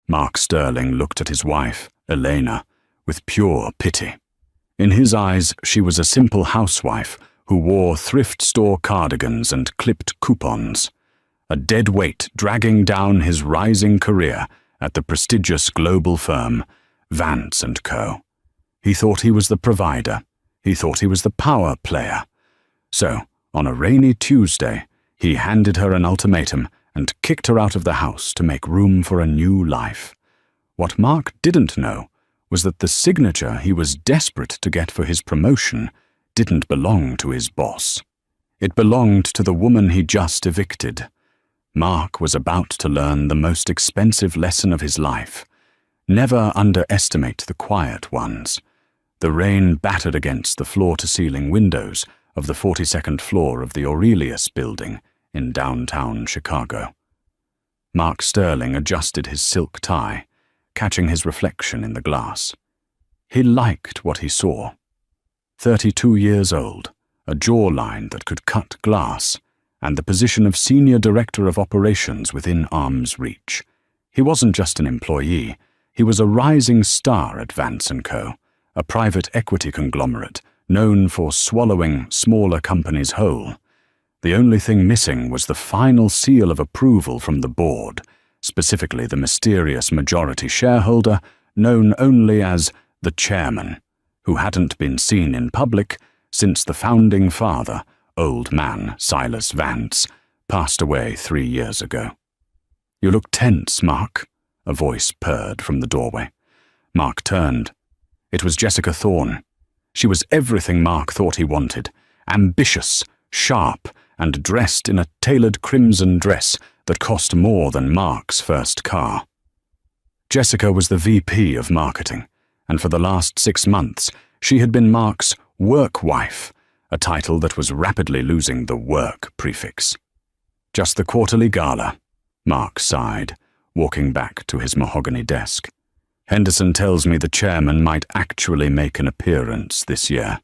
Mark Sterling looked at his wife, Elena, with pure pity. In his eyes, she was a simple housewife who wore thrift store cardigans and clipped coupons, a dead weight dragging down his rising career at the prestigious global firm, Vance & Co. He thought he was the provider. He thought he was the power player. So, on a rainy Tuesday, he handed her an ultimatum and kicked her out of the house to make room for a new life. What Mark didn't know was that the signature he was desperate to get for his promotion didn't belong to his boss. It belonged to the woman he just evicted. Mark was about to learn the most expensive lesson of his life. Never underestimate the quiet ones. The rain battered against the floor-to-ceiling windows of the 42nd floor of the Aurelius building in downtown Chicago. Mark Sterling adjusted his silk tie, catching his reflection in the glass. He liked what he saw. 32 years old, a jawline that could cut glass, and the position of Senior Director of Operations within arm's reach. He wasn't just an employee, he was a rising star at Vance & Co., a private equity conglomerate known for swallowing smaller companies whole. The only thing missing was the final seal of approval from the board, specifically the mysterious majority shareholder known only as the chairman, who hadn't been seen in public since the founding father, old man Silas Vance, passed away 3 years ago. "You look tense, Mark," a voice purred from the doorway. Mark turned. It was Jessica Thorne. She was everything Mark thought he wanted, ambitious, sharp, and dressed in a tailored crimson dress that cost more than Mark's first car. Jessica was the VP of marketing, and for the last 6 months, she had been Mark's work wife, a title that was rapidly losing the work prefix. "Just the quarterly gala," Mark sighed, walking back to his mahogany desk. "Henderson tells me the chairman might actually make an appearance this year.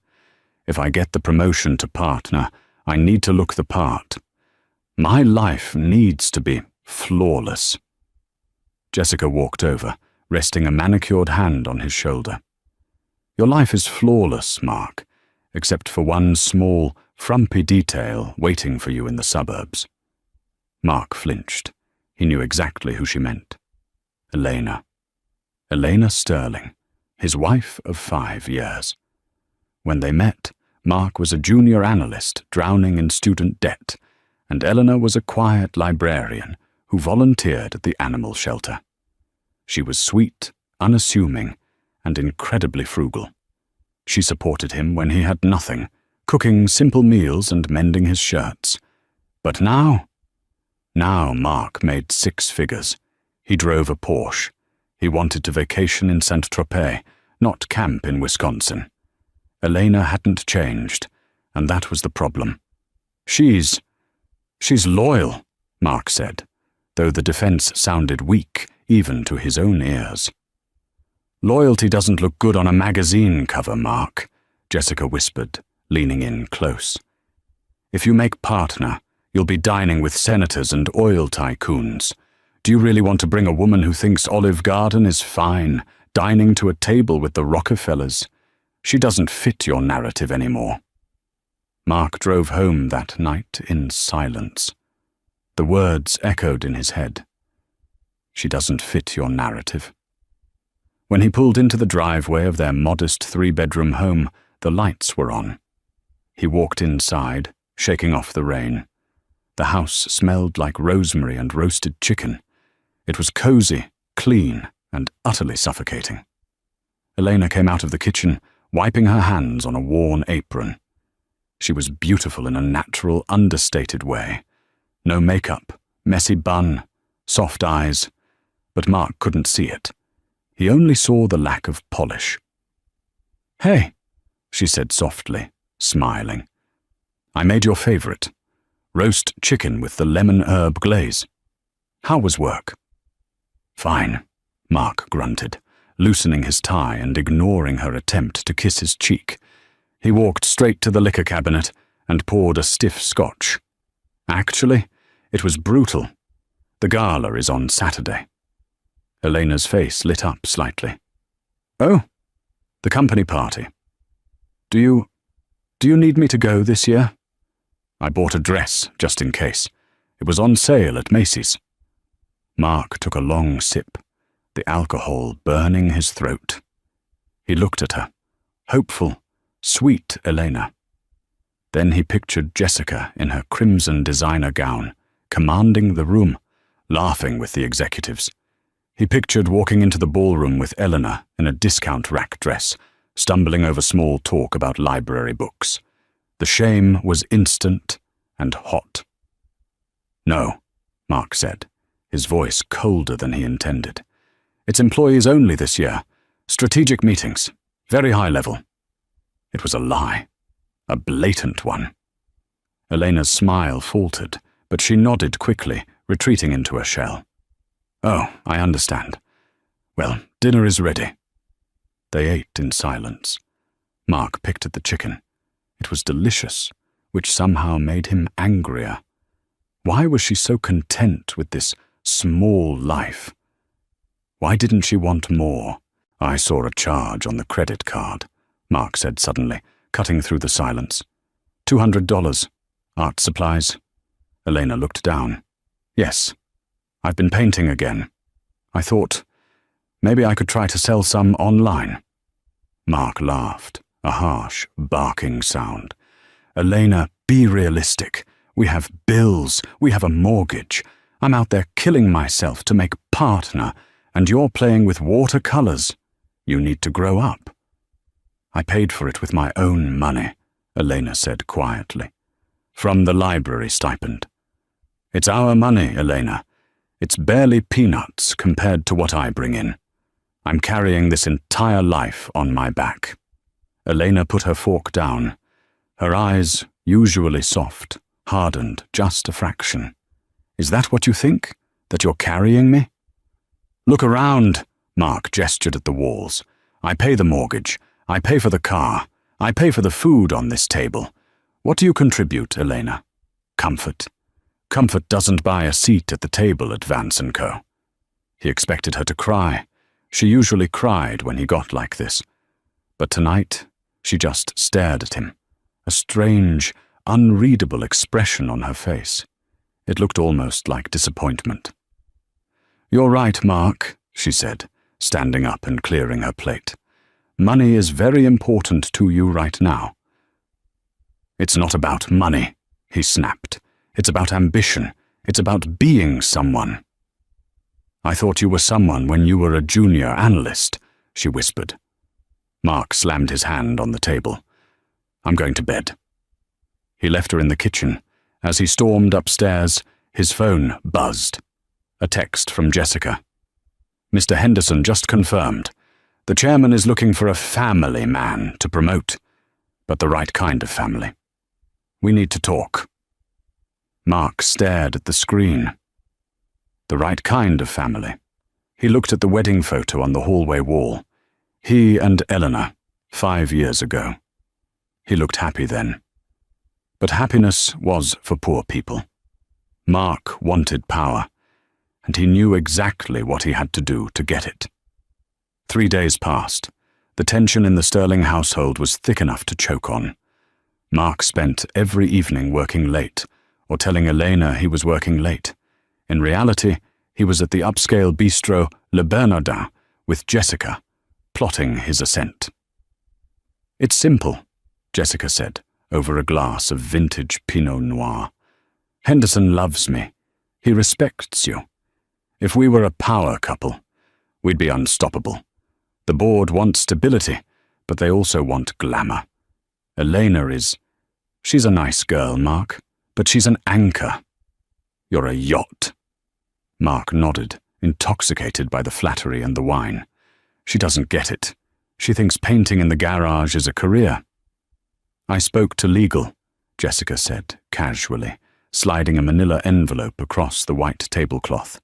If I get the promotion to partner, I need to look the part. My life needs to be flawless." Jessica walked over, resting a manicured hand on his shoulder. "Your life is flawless, Mark, except for one small, frumpy detail waiting for you in the suburbs." Mark flinched. He knew exactly who she meant. Elena. Elena Sterling, his wife of 5 years. When they met, Mark was a junior analyst drowning in student debt, and Eleanor was a quiet librarian who volunteered at the animal shelter. She was sweet, unassuming, and incredibly frugal. She supported him when he had nothing, cooking simple meals and mending his shirts. But now Mark made 6 figures. He drove a Porsche. He wanted to vacation in Saint-Tropez, not camp in Wisconsin. Elena hadn't changed, and that was the problem. She's loyal," Mark said, though the defense sounded weak even to his own ears. "Loyalty doesn't look good on a magazine cover, Mark," Jessica whispered, leaning in close. "If you make partner, you'll be dining with senators and oil tycoons. Do you really want to bring a woman who thinks Olive Garden is fine, dining to a table with the Rockefellers? She doesn't fit your narrative anymore." Mark drove home that night in silence. The words echoed in his head. "She doesn't fit your narrative." When he pulled into the driveway of their modest 3-bedroom home, the lights were on. He walked inside, shaking off the rain. The house smelled like rosemary and roasted chicken. It was cozy, clean, and utterly suffocating. Elena came out of the kitchen, wiping her hands on a worn apron. She was beautiful in a natural, understated way. No makeup, messy bun, soft eyes, but Mark couldn't see it. He only saw the lack of polish. "Hey," she said softly, smiling. "I made your favorite. Roast chicken with the lemon herb glaze. How was work?" "Fine," Mark grunted, loosening his tie and ignoring her attempt to kiss his cheek. He walked straight to the liquor cabinet and poured a stiff scotch. "Actually, it was brutal. The gala is on Saturday." Elena's face lit up slightly. "Oh, the company party. Do you need me to go this year? I bought a dress, just in case. It was on sale at Macy's." Mark took a long sip, the alcohol burning his throat. He looked at her, hopeful, sweet Elena. Then he pictured Jessica in her crimson designer gown, commanding the room, laughing with the executives. He pictured walking into the ballroom with Eleanor in a discount rack dress, stumbling over small talk about library books. The shame was instant and hot. "No," Mark said, his voice colder than he intended. "It's employees only this year. Strategic meetings. Very high level." It was a lie. A blatant one. Elena's smile faltered, but she nodded quickly, retreating into her shell. "Oh, I understand. Well, dinner is ready." They ate in silence. Mark picked at the chicken. It was delicious, which somehow made him angrier. Why was she so content with this small life? Why didn't she want more? "I saw a charge on the credit card," Mark said suddenly, cutting through the silence. $200. Art supplies. Elena looked down. "Yes. I've been painting again. I thought maybe I could try to sell some online." Mark laughed, a harsh, barking sound. "Elena, be realistic. We have bills. We have a mortgage. I'm out there killing myself to make partner, and you're playing with watercolors. You need to grow up." "I paid for it with my own money," Elena said quietly. "From the library stipend. It's our money, Elena. It's barely peanuts compared to what I bring in. I'm carrying this entire life on my back." Elena put her fork down. Her eyes, usually soft, hardened just a fraction. "Is that what you think? That you're carrying me?" "Look around," Mark gestured at the walls. "I pay the mortgage. I pay for the car. I pay for the food on this table. What do you contribute, Elena? Comfort. Comfort doesn't buy a seat at the table at Vance & Co." He expected her to cry. She usually cried when he got like this. But tonight, she just stared at him, a strange, unreadable expression on her face. It looked almost like disappointment. "You're right, Mark," she said, standing up and clearing her plate. "Money is very important to you right now." "It's not about money," he snapped. "It's about ambition. It's about being someone." "I thought you were someone when you were a junior analyst," she whispered. Mark slammed his hand on the table. "I'm going to bed." He left her in the kitchen. As he stormed upstairs, his phone buzzed. A text from Jessica. "Mr. Henderson just confirmed. The chairman is looking for a family man to promote, but the right kind of family. We need to talk." Mark stared at the screen. The right kind of family. He looked at the wedding photo on the hallway wall. He and Eleanor, 5 years ago. He looked happy then. But happiness was for poor people. Mark wanted power, and he knew exactly what he had to do to get it. 3 days passed. The tension in the Sterling household was thick enough to choke on. Mark spent every evening working late, or telling Elena he was working late. In reality, he was at the upscale bistro Le Bernardin with Jessica, plotting his ascent. "It's simple," Jessica said, over a glass of vintage Pinot Noir. "Henderson loves me. He respects you. If we were a power couple, we'd be unstoppable. The board wants stability, but they also want glamour. Elena she's a nice girl, Mark, but she's an anchor. You're a yacht." Mark nodded, intoxicated by the flattery and the wine. "She doesn't get it. She thinks painting in the garage is a career." "I spoke to legal," Jessica said, casually, sliding a manila envelope across the white tablecloth.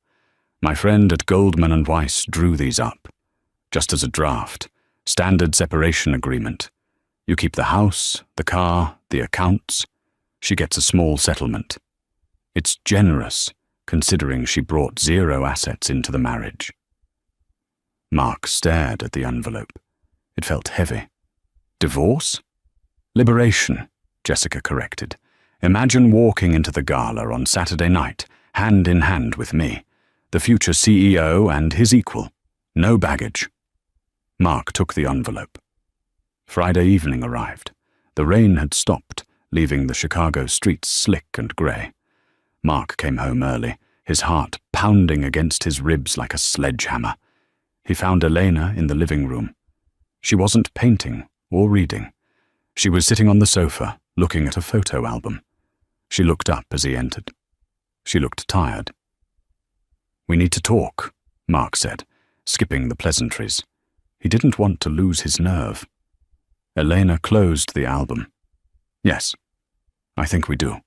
"My friend at Goldman & Weiss drew these up. Just as a draft, standard separation agreement. You keep the house, the car, the accounts. She gets a small settlement. It's generous, considering she brought 0 assets into the marriage." Mark stared at the envelope. It felt heavy. Divorce? Liberation, Jessica corrected. Imagine walking into the gala on Saturday night, hand in hand with me, the future CEO and his equal. No baggage. Mark took the envelope. Friday evening arrived. The rain had stopped, leaving the Chicago streets slick and grey. Mark came home early, his heart pounding against his ribs like a sledgehammer. He found Elena in the living room. She wasn't painting or reading. She was sitting on the sofa, looking at a photo album. She looked up as he entered. She looked tired. "We need to talk," Mark said, skipping the pleasantries. He didn't want to lose his nerve. Elena closed the album. "Yes, I think we do."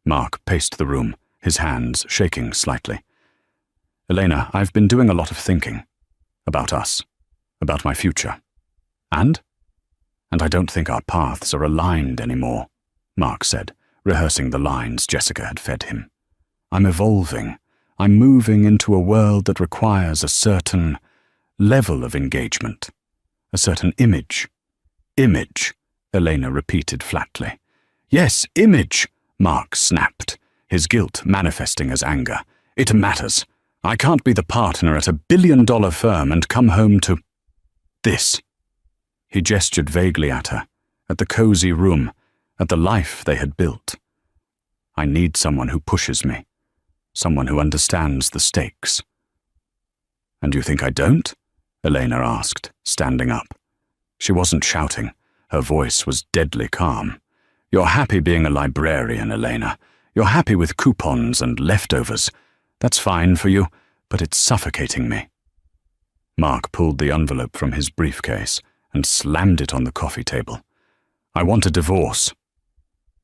Mark paced the room, his hands shaking slightly. "Elena, I've been doing a lot of thinking. About us. About my future. And I don't think our paths are aligned anymore," Mark said, rehearsing the lines Jessica had fed him. "I'm evolving. I'm moving into a world that requires a certain level of engagement. A certain image." "Image," Elena repeated flatly. "Yes, image," Mark snapped, his guilt manifesting as anger. "It matters. I can't be the partner at a billion-dollar firm and come home to this." He gestured vaguely at her, at the cozy room, at the life they had built. "I need someone who pushes me, someone who understands the stakes." "And you think I don't?" Elena asked, standing up. She wasn't shouting. Her voice was deadly calm. "You're happy being a librarian, Elena. You're happy with coupons and leftovers. That's fine for you, but it's suffocating me." Mark pulled the envelope from his briefcase and slammed it on the coffee table. "I want a divorce."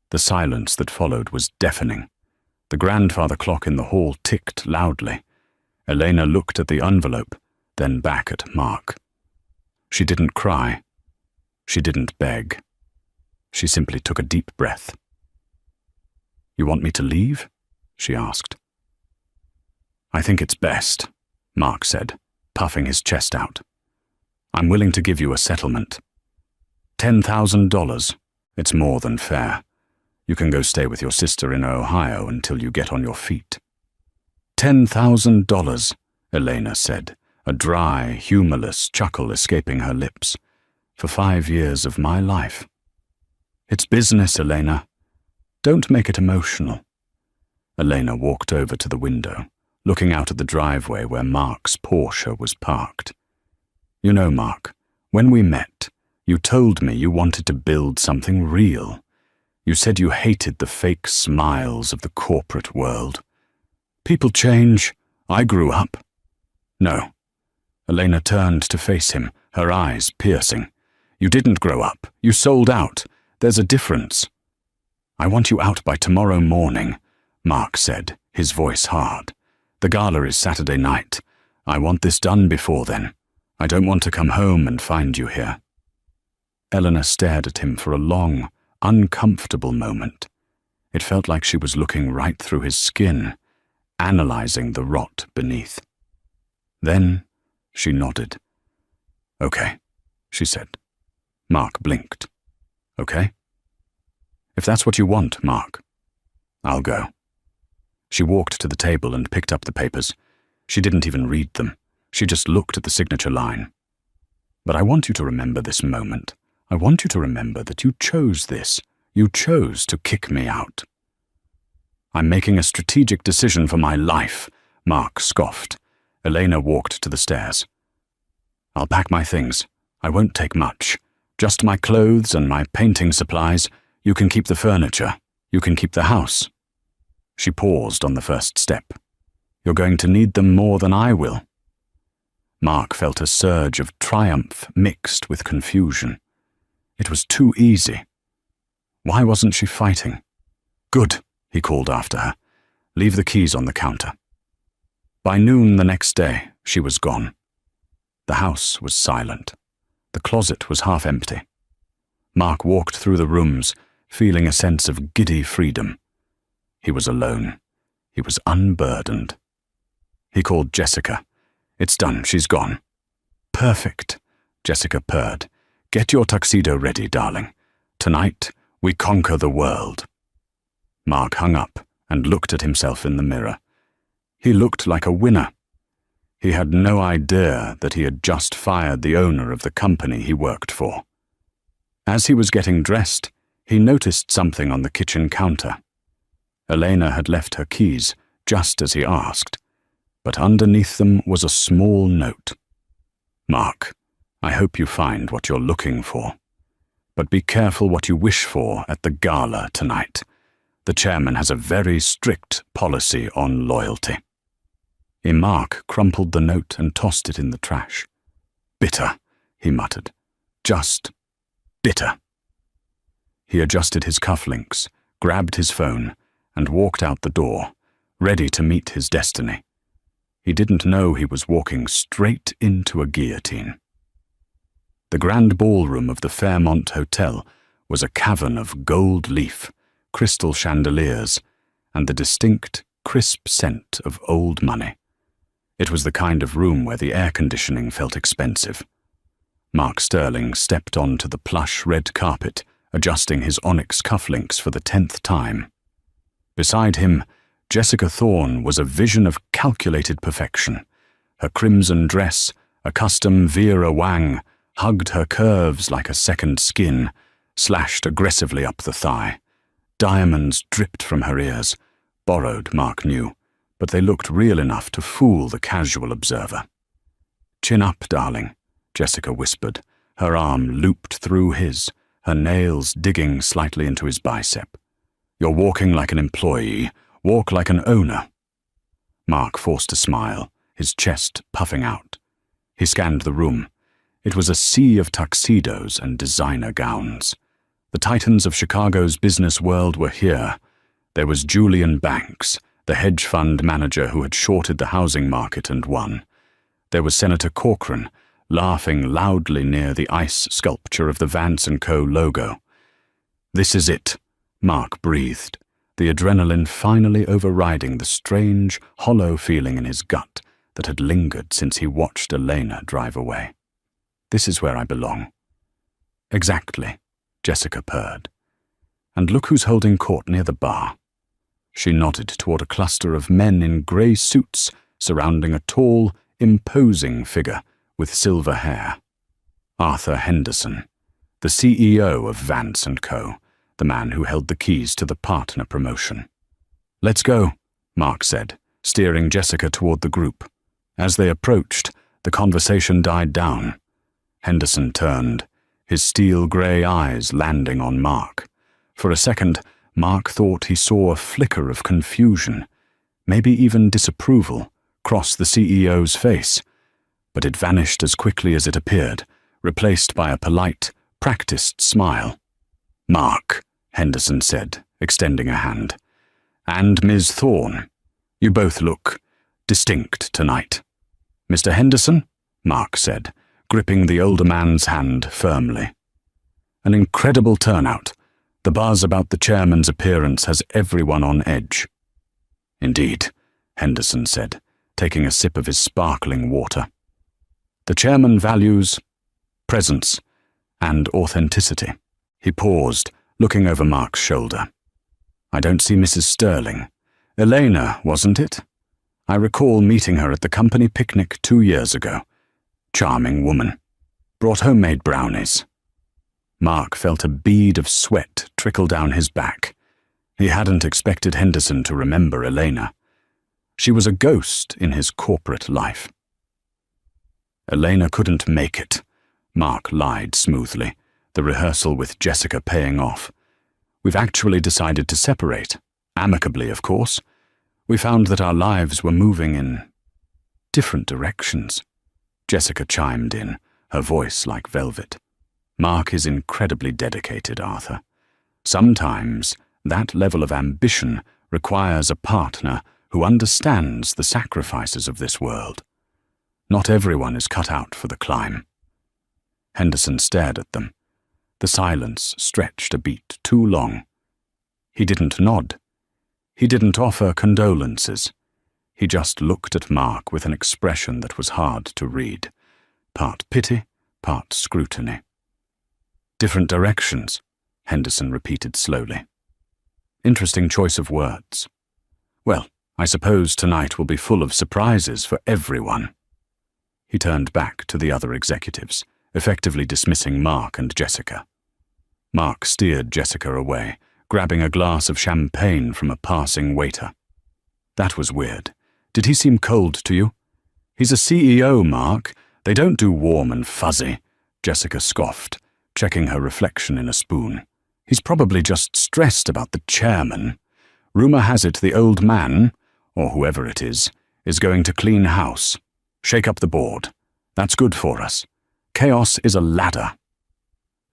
The silence that followed was deafening. The grandfather clock in the hall ticked loudly. Elena looked at the envelope, then back at Mark. She didn't cry. She didn't beg. She simply took a deep breath. "You want me to leave?" she asked. "I think it's best," Mark said, puffing his chest out. "I'm willing to give you a settlement. $10,000. It's more than fair. You can go stay with your sister in Ohio until you get on your feet." $10,000, Elena said, a dry, humorless chuckle escaping her lips. "For 5 years of my life." "It's business, Elena. Don't make it emotional." Elena walked over to the window, looking out at the driveway where Mark's Porsche was parked. "You know, Mark, when we met, you told me you wanted to build something real. You said you hated the fake smiles of the corporate world. People change. I grew up." "No." Elena turned to face him, her eyes piercing. "You didn't grow up. You sold out. There's a difference." "I want you out by tomorrow morning," Mark said, his voice hard. "The gala is Saturday night. I want this done before then. I don't want to come home and find you here." Eleanor stared at him for a long, uncomfortable moment. It felt like she was looking right through his skin, analyzing the rot beneath. Then she nodded. "Okay," she said. Mark blinked. "Okay? If that's what you want, Mark, I'll go." She walked to the table and picked up the papers. She didn't even read them. She just looked at the signature line. "But I want you to remember this moment. I want you to remember that you chose this. You chose to kick me out." "I'm making a strategic decision for my life," Mark scoffed. Elena walked to the stairs. "I'll pack my things. I won't take much. Just my clothes and my painting supplies. You can keep the furniture. You can keep the house." She paused on the first step. "You're going to need them more than I will." Mark felt a surge of triumph mixed with confusion. It was too easy. Why wasn't she fighting? "Good," he called after her. "Leave the keys on the counter." By noon the next day, she was gone. The house was silent. The closet was half empty. Mark walked through the rooms, feeling a sense of giddy freedom. He was alone. He was unburdened. He called Jessica. "It's done, she's gone." Perfect, Jessica purred. Get your tuxedo ready, darling. Tonight, we conquer the world. Mark hung up and looked at himself in the mirror. He looked like a winner. He had no idea that he had just fired the owner of the company he worked for. As he was getting dressed, he noticed something on the kitchen counter. Elena had left her keys just as he asked, but underneath them was a small note. Mark, I hope you find what you're looking for. But be careful what you wish for at the gala tonight. The chairman has a very strict policy on loyalty. Mark crumpled the note and tossed it in the trash. Bitter, he muttered. Just bitter. He adjusted his cufflinks, grabbed his phone, and walked out the door, ready to meet his destiny. He didn't know he was walking straight into a guillotine. The grand ballroom of the Fairmont Hotel was a cavern of gold leaf, crystal chandeliers, and the distinct, crisp scent of old money. It was the kind of room where the air conditioning felt expensive. Mark Sterling stepped onto the plush red carpet, adjusting his onyx cufflinks for the 10th time. Beside him, Jessica Thorne was a vision of calculated perfection. Her crimson dress, a custom Vera Wang, hugged her curves like a second skin, slashed aggressively up the thigh. Diamonds dripped from her ears, borrowed, Mark knew, but they looked real enough to fool the casual observer. Chin up, darling, Jessica whispered, her arm looped through his, her nails digging slightly into his bicep. You're walking like an employee, walk like an owner. Mark forced a smile, his chest puffing out. He scanned the room. It was a sea of tuxedos and designer gowns. The titans of Chicago's business world were here. There was Julian Banks, the hedge fund manager who had shorted the housing market and won. There was Senator Corcoran, laughing loudly near the ice sculpture of the Vance & Co. logo. This is it, Mark breathed, the adrenaline finally overriding the strange, hollow feeling in his gut that had lingered since he watched Elena drive away. This is where I belong. Exactly, Jessica purred. And look who's holding court near the bar. She nodded toward a cluster of men in grey suits surrounding a tall, imposing figure with silver hair. Arthur Henderson, the CEO of Vance & Co., the man who held the keys to the partner promotion. Let's go, Mark said, steering Jessica toward the group. As they approached, the conversation died down. Henderson turned, his steel-grey eyes landing on Mark. For a second, Mark thought he saw a flicker of confusion, maybe even disapproval, cross the CEO's face, but it vanished as quickly as it appeared, replaced by a polite, practiced smile. Mark, Henderson said, extending a hand. And Ms. Thorne, you both look distinct tonight. Mr. Henderson, Mark said, gripping the older man's hand firmly. An incredible turnout. The buzz about the chairman's appearance has everyone on edge. Indeed, Henderson said, taking a sip of his sparkling water. The chairman values presence and authenticity. He paused, looking over Mark's shoulder. I don't see Mrs. Sterling. Elena, wasn't it? I recall meeting her at the company picnic 2 years ago. Charming woman. Brought homemade brownies. Mark felt a bead of sweat trickle down his back. He hadn't expected Henderson to remember Elena. She was a ghost in his corporate life. Elena couldn't make it, Mark lied smoothly, the rehearsal with Jessica paying off. We've actually decided to separate, amicably, of course. We found that our lives were moving in different directions. Jessica chimed in, her voice like velvet. Mark is incredibly dedicated, Arthur. Sometimes that level of ambition requires a partner who understands the sacrifices of this world. Not everyone is cut out for the climb. Henderson stared at them. The silence stretched a beat too long. He didn't nod. He didn't offer condolences. He just looked at Mark with an expression that was hard to read. part pity, part scrutiny. Different directions, Henderson repeated slowly. Interesting choice of words. Well, I suppose tonight will be full of surprises for everyone. He turned back to the other executives, effectively dismissing Mark and Jessica. Mark steered Jessica away, grabbing a glass of champagne from a passing waiter. That was weird. Did he seem cold to you? He's a CEO, Mark. They don't do warm and fuzzy, Jessica scoffed, checking her reflection in a spoon. He's probably just stressed about the chairman. Rumor has it the old man, or whoever it is going to clean house. Shake up the board. That's good for us. Chaos is a ladder.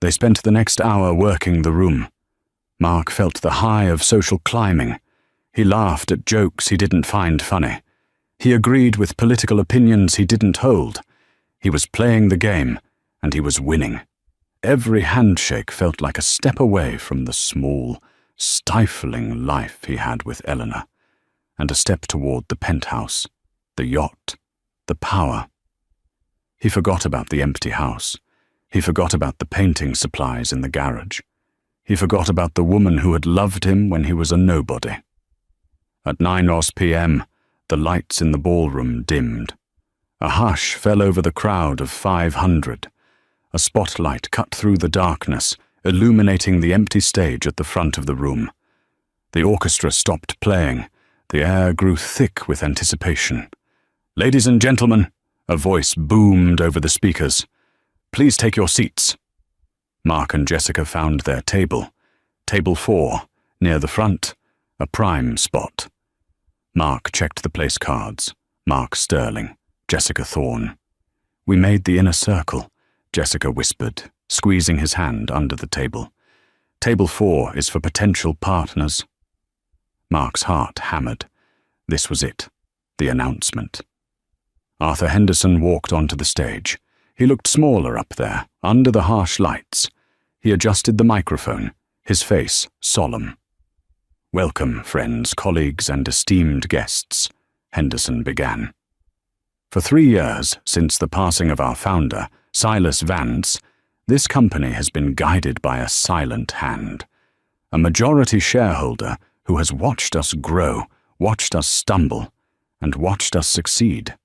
They spent the next hour working the room. Mark felt the high of social climbing. He laughed at jokes he didn't find funny. He agreed with political opinions he didn't hold. He was playing the game, and he was winning. Every handshake felt like a step away from the small, stifling life he had with Eleanor, and a step toward the penthouse, the yacht, the power. He forgot about the empty house. He forgot about the painting supplies in the garage. He forgot about the woman who had loved him when he was a nobody. At 9 p.m., the lights in the ballroom dimmed. A hush fell over the crowd of 500. A spotlight cut through the darkness, illuminating the empty stage at the front of the room. The orchestra stopped playing. The air grew thick with anticipation. "Ladies and gentlemen," a voice boomed over the speakers. "Please take your seats." Mark and Jessica found their table. Table 4, near the front, a prime spot. Mark checked the place cards. Mark Sterling, Jessica Thorne. "We made the inner circle," Jessica whispered, squeezing his hand under the table. "Table 4 is for potential partners." Mark's heart hammered. This was it, the announcement. Arthur Henderson walked onto the stage. He looked smaller up there, under the harsh lights. He adjusted the microphone, his face solemn. "Welcome, friends, colleagues, and esteemed guests," Henderson began. "For 3 years, since the passing of our founder, Silas Vance, this company has been guided by a silent hand, a majority shareholder who has watched us grow, watched us stumble, and watched us succeed.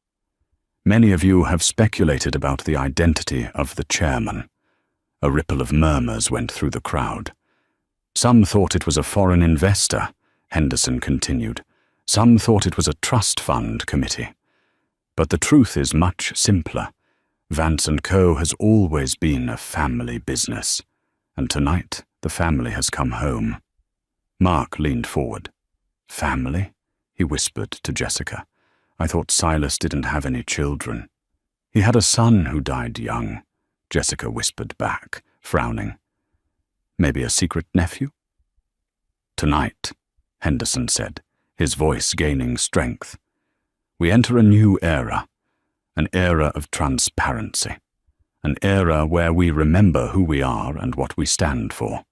Many of you have speculated about the identity of the chairman." A ripple of murmurs went through the crowd. "Some thought it was a foreign investor," Henderson continued. "Some thought it was a trust fund committee. But the truth is much simpler. Vance & Co. has always been a family business, and tonight the family has come home." Mark leaned forward. "Family?" he whispered to Jessica. "I thought Silas didn't have any children." "He had a son who died young," Jessica whispered back, frowning. "Maybe a secret nephew?" "Tonight," Henderson said, his voice gaining strength, "we enter a new era, an era of transparency, an era where we remember who we are and what we stand for.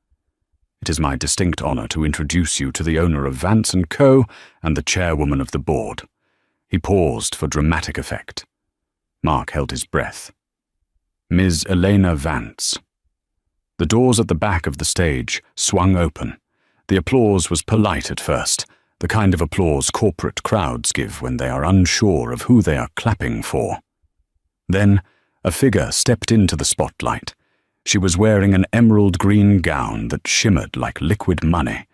It is my distinct honor to introduce you to the owner of Vance & Co. and the chairwoman of the board." He paused for dramatic effect. Mark held his breath. "Ms. Elena Vance." The doors at the back of the stage swung open. The applause was polite at first, the kind of applause corporate crowds give when they are unsure of who they are clapping for. Then, a figure stepped into the spotlight. She was wearing an emerald green gown that shimmered like liquid money.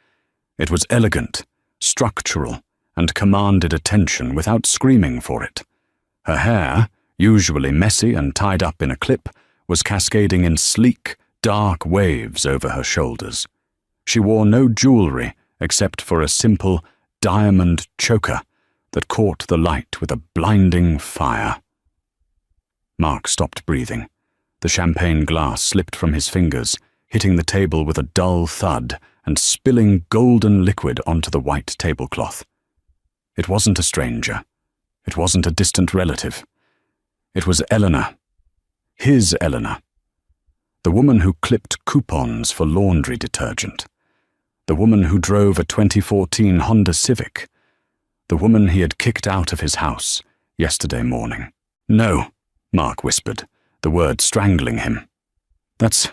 It was elegant, structural, and commanded attention without screaming for it. Her hair, usually messy and tied up in a clip, was cascading in sleek, dark waves over her shoulders. She wore no jewelry except for a simple diamond choker that caught the light with a blinding fire. Mark stopped breathing. The champagne glass slipped from his fingers, hitting the table with a dull thud and spilling golden liquid onto the white tablecloth. It wasn't a stranger. It wasn't a distant relative. It was Eleanor. His Eleanor. The woman who clipped coupons for laundry detergent. The woman who drove a 2014 Honda Civic. The woman he had kicked out of his house yesterday morning. "No," Mark whispered. the word strangling him. That's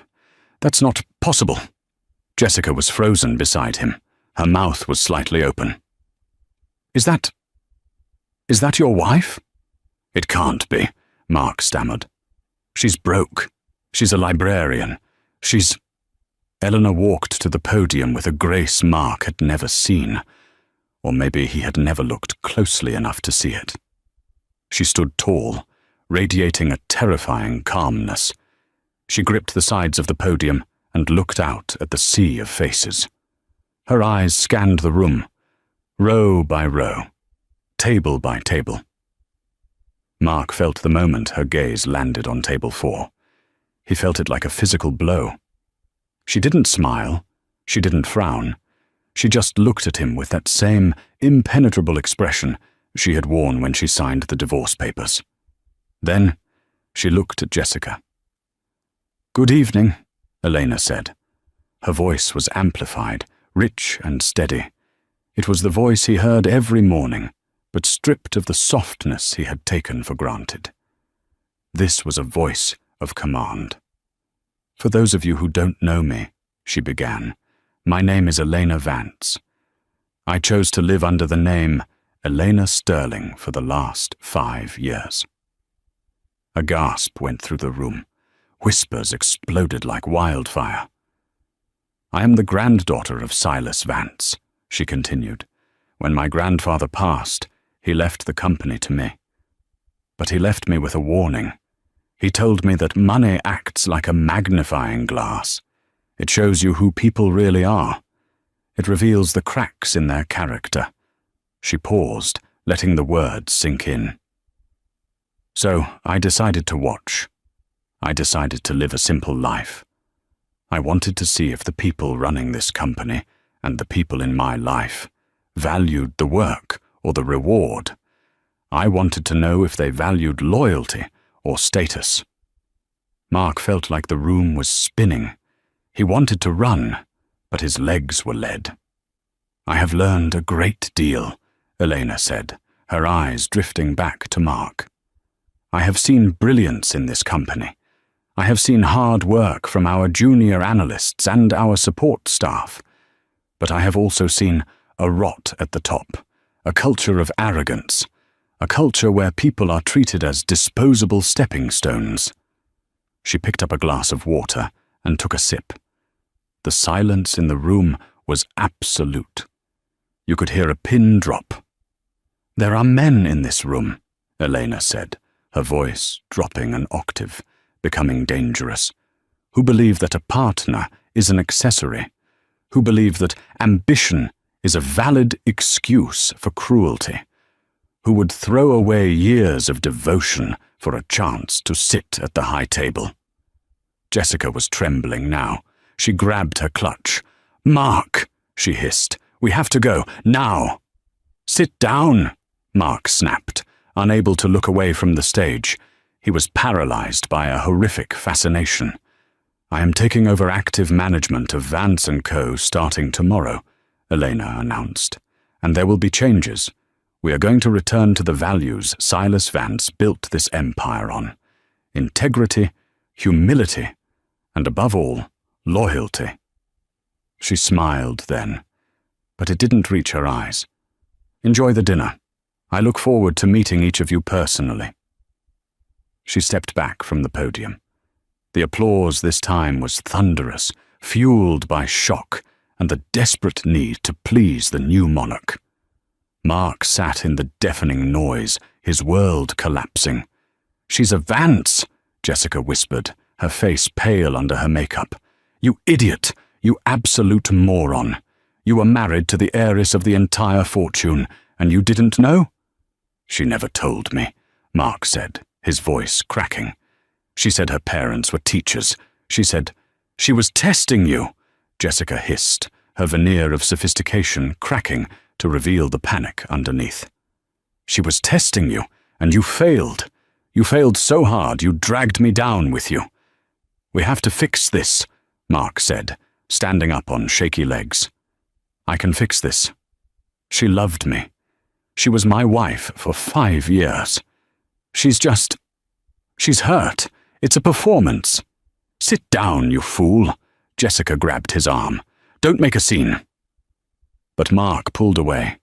not possible." Jessica was frozen beside him. Her mouth was slightly open. Is that your wife?" "It can't be," Mark stammered. "She's broke. She's a librarian. She's—" Eleanor walked to the podium with a grace Mark had never seen, or maybe he had never looked closely enough to see it. She stood tall, radiating a terrifying calmness. She gripped the sides of the podium and looked out at the sea of faces. Her eyes scanned the room, row by row, table by table. Mark felt the moment her gaze landed on table 4. He felt it like a physical blow. She didn't smile, she didn't frown. She just looked at him with that same impenetrable expression she had worn when she signed the divorce papers. Then she looked at Jessica. "Good evening," Elena said. Her voice was amplified, rich and steady. It was the voice he heard every morning, but stripped of the softness he had taken for granted. This was a voice of command. "For those of you who don't know me," she began, "my name is Elena Vance. I chose to live under the name Elena Sterling for the last 5 years." A gasp went through the room. Whispers exploded like wildfire. "I am the granddaughter of Silas Vance," she continued. "When my grandfather passed, he left the company to me. But he left me with a warning. He told me that money acts like a magnifying glass. It shows you who people really are. It reveals the cracks in their character." She paused, letting the words sink in. "So I decided to watch. I decided to live a simple life. I wanted to see if the people running this company and the people in my life valued the work or the reward. I wanted to know if they valued loyalty or status." Mark felt like the room was spinning. He wanted to run, but his legs were lead. "I have learned a great deal," Elena said, her eyes drifting back to Mark. "I have seen brilliance in this company. I have seen hard work from our junior analysts and our support staff. But I have also seen a rot at the top, a culture of arrogance, a culture where people are treated as disposable stepping stones." She picked up a glass of water and took a sip. The silence in the room was absolute. You could hear a pin drop. "There are men in this room," Elena said, her voice dropping an octave, becoming dangerous, "who believe that a partner is an accessory, who believe that ambition is a valid excuse for cruelty, who would throw away years of devotion for a chance to sit at the high table." Jessica was trembling now. She grabbed her clutch. "Mark," she hissed, "we have to go, now." "Sit down," Mark snapped, unable to look away from the stage. He was paralyzed by a horrific fascination. "I am taking over active management of Vance & Co. starting tomorrow," Elena announced, "and there will be changes. We are going to return to the values Silas Vance built this empire on: integrity, humility, and above all, loyalty." She smiled then, but it didn't reach her eyes. "Enjoy the dinner. I look forward to meeting each of you personally." She stepped back from the podium. The applause this time was thunderous, fueled by shock and the desperate need to please the new monarch. Mark sat in the deafening noise, his world collapsing. "She's a Vance," Jessica whispered, her face pale under her makeup. "You idiot! You absolute moron! You were married to the heiress of the entire fortune, and you didn't know?" "She never told me," Mark said, his voice cracking. "She said her parents were teachers. She said—" "She was testing you," Jessica hissed, her veneer of sophistication cracking to reveal the panic underneath. "She was testing you, and you failed. You failed so hard you dragged me down with you." "We have to fix this," Mark said, standing up on shaky legs. "I can fix this. She loved me. She was my wife for 5 years. She's hurt. It's a performance. Sit down, you fool. Jessica grabbed his arm. Don't make a scene. But Mark pulled away.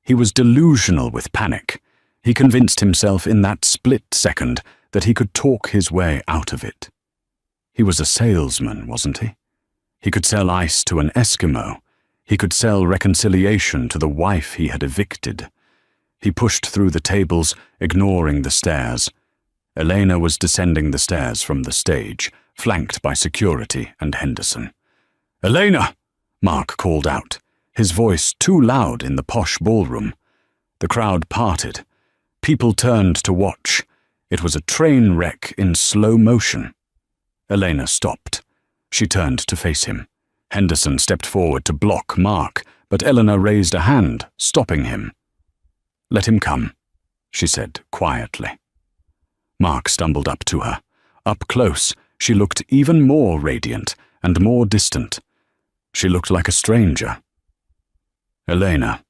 He was delusional with panic. He convinced himself in that split second that he could talk his way out of it. He was a salesman, wasn't he? He could sell ice to an Eskimo. He could sell reconciliation to the wife he had evicted. He pushed through the tables, ignoring the stares. Elena was descending the stairs from the stage, flanked by security and Henderson. "Elena!" Mark called out, his voice too loud in the posh ballroom. The crowd parted. People turned to watch. It was a train wreck in slow motion. Elena stopped. She turned to face him. Henderson stepped forward to block Mark, but Elena raised a hand, stopping him. "Let him come," she said quietly. Mark stumbled up to her. Up close, she looked even more radiant and more distant. She looked like a stranger. "Elena,"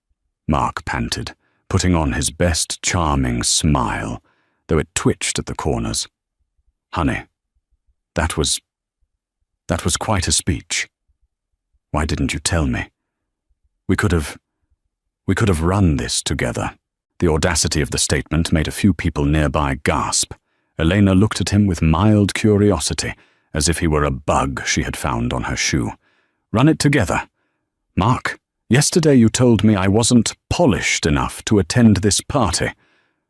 Mark panted, putting on his best charming smile, though it twitched at the corners. "Honey, that was quite a speech. Why didn't you tell me? We could have run this together." The audacity of the statement made a few people nearby gasp. Elena looked at him with mild curiosity, as if he were a bug she had found on her shoe. "Run it together? Mark, yesterday you told me I wasn't polished enough to attend this party."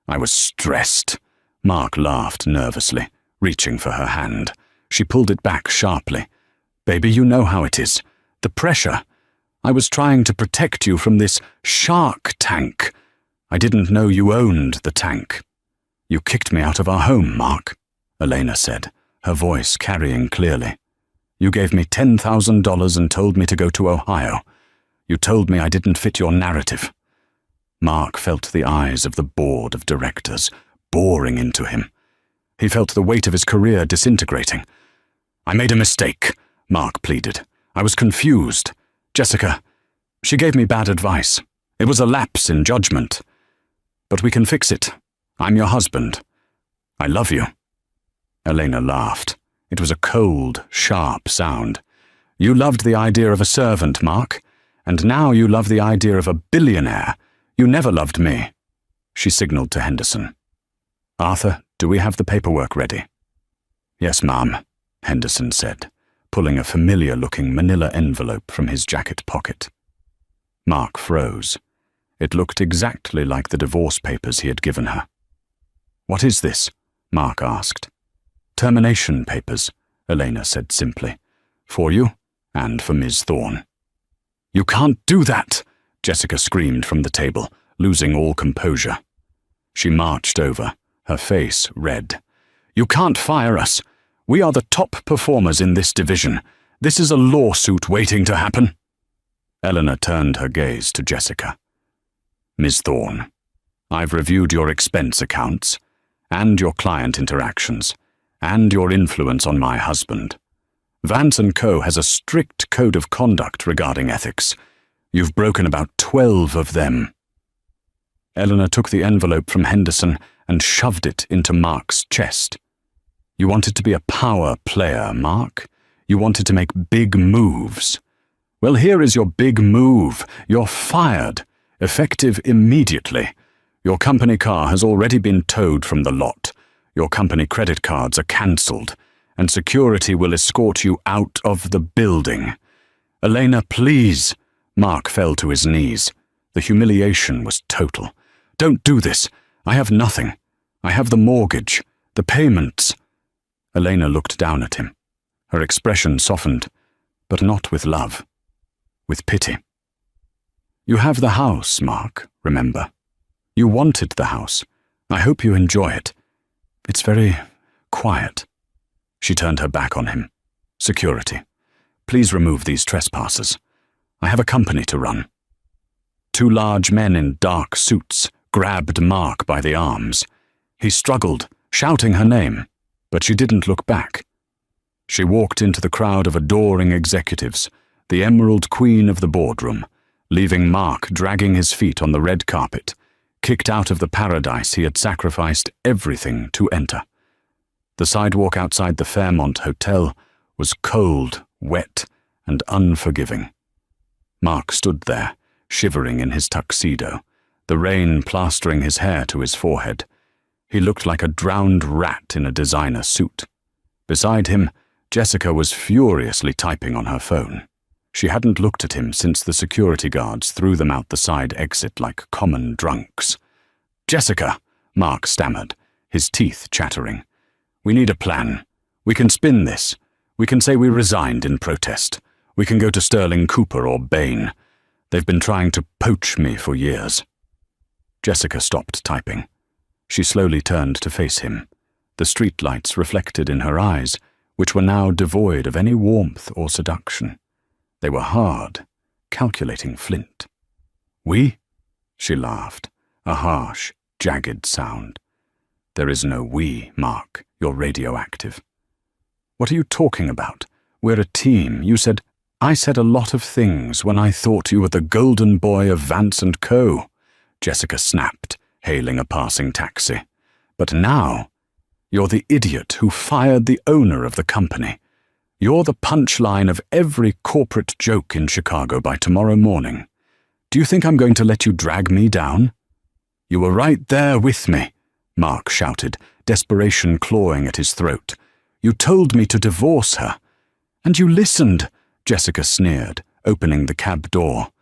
"I was stressed." Mark laughed nervously, reaching for her hand. She pulled it back sharply. "Baby, you know how it is. The pressure. I was trying to protect you from this shark tank. I didn't know you owned the tank." "You kicked me out of our home, Mark," Elena said, her voice carrying clearly. "You gave me $10,000 and told me to go to Ohio. You told me I didn't fit your narrative." Mark felt the eyes of the board of directors boring into him. He felt the weight of his career disintegrating. "I made a mistake," Mark pleaded. "I was confused. Jessica, she gave me bad advice. It was a lapse in judgment. But we can fix it. I'm your husband. I love you." Elena laughed. It was a cold, sharp sound. "You loved the idea of a servant, Mark, and now you love the idea of a billionaire. You never loved me." She signaled to Henderson. "Arthur, do we have the paperwork ready?" "Yes, ma'am," Henderson said, pulling a familiar-looking manila envelope from his jacket pocket. Mark froze. It looked exactly like the divorce papers he had given her. "What is this?" Mark asked. "Termination papers," Elena said simply. "For you and for Ms. Thorne." "You can't do that!" Jessica screamed from the table, losing all composure. She marched over, her face red. "You can't fire us. We are the top performers in this division. This is a lawsuit waiting to happen." Eleanor turned her gaze to Jessica. "Ms. Thorne, I've reviewed your expense accounts, and your client interactions, and your influence on my husband. Vance & Co. has a strict code of conduct regarding ethics. You've broken about 12 of them." Eleanor took the envelope from Henderson and shoved it into Mark's chest. "You wanted to be a power player, Mark. You wanted to make big moves. Well, here is your big move. You're fired, effective immediately. Your company car has already been towed from the lot. Your company credit cards are cancelled, and security will escort you out of the building. Elena, please." Mark fell to his knees. The humiliation was total. "Don't do this. I have nothing. I have the mortgage, the payments." Elena looked down at him. Her expression softened, but not with love, with pity. "You have the house, Mark, remember. You wanted the house. I hope you enjoy it. It's very quiet." She turned her back on him. "Security, please remove these trespassers. I have a company to run." Two large men in dark suits grabbed Mark by the arms. He struggled, shouting her name, but she didn't look back. She walked into the crowd of adoring executives, the emerald queen of the boardroom, leaving Mark dragging his feet on the red carpet, kicked out of the paradise he had sacrificed everything to enter. The sidewalk outside the Fairmont Hotel was cold, wet, and unforgiving. Mark stood there, shivering in his tuxedo, the rain plastering his hair to his forehead. He looked like a drowned rat in a designer suit. Beside him, Jessica was furiously typing on her phone. She hadn't looked at him since the security guards threw them out the side exit like common drunks. "Jessica," Mark stammered, his teeth chattering. "We need a plan. We can spin this. We can say we resigned in protest. We can go to Sterling Cooper or Bain. They've been trying to poach me for years." Jessica stopped typing. She slowly turned to face him, the streetlights reflected in her eyes, which were now devoid of any warmth or seduction. They were hard, calculating flint. "We?" She laughed, a harsh, jagged sound. "There is no we, Mark. You're radioactive." "What are you talking about? We're a team. You said—" "I said a lot of things when I thought you were the golden boy of Vance & Co., Jessica snapped, hailing a passing taxi. "But now, you're the idiot who fired the owner of the company. You're the punchline of every corporate joke in Chicago by tomorrow morning. Do you think I'm going to let you drag me down?" "You were right there with me," Mark shouted, desperation clawing at his throat. "You told me to divorce her." "And you listened," Jessica sneered, opening the cab door.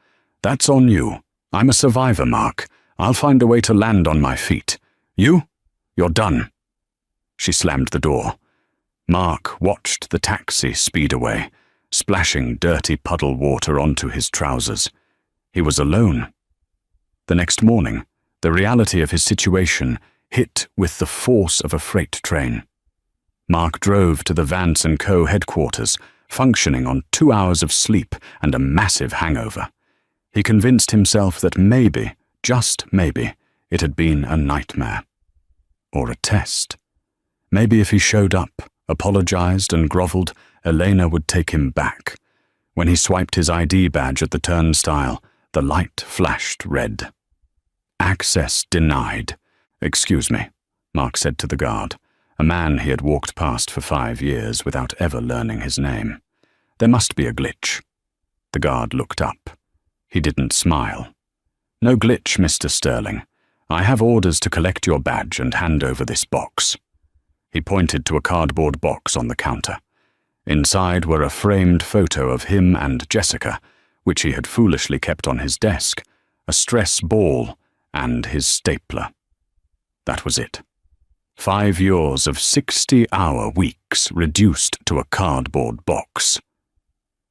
"That's on you. I'm a survivor, Mark. I'll find a way to land on my feet. You're done." She slammed the door. Mark watched the taxi speed away, splashing dirty puddle water onto his trousers. He was alone. The next morning, the reality of his situation hit with the force of a freight train. Mark drove to the Vance & Co. headquarters, functioning on 2 hours of sleep and a massive hangover. He convinced himself that maybe, just maybe, it had been a nightmare. Or a test. Maybe if he showed up, apologized and groveled, Elena would take him back. When he swiped his ID badge at the turnstile, the light flashed red. "Access denied." "Excuse me," Mark said to the guard, a man he had walked past for 5 years without ever learning his name. "There must be a glitch." The guard looked up. He didn't smile. "No glitch, Mr. Sterling. I have orders to collect your badge and hand over this box." He pointed to a cardboard box on the counter. Inside were a framed photo of him and Jessica, which he had foolishly kept on his desk, a stress ball, and his stapler. That was it. 5 years of 60-hour weeks reduced to a cardboard box.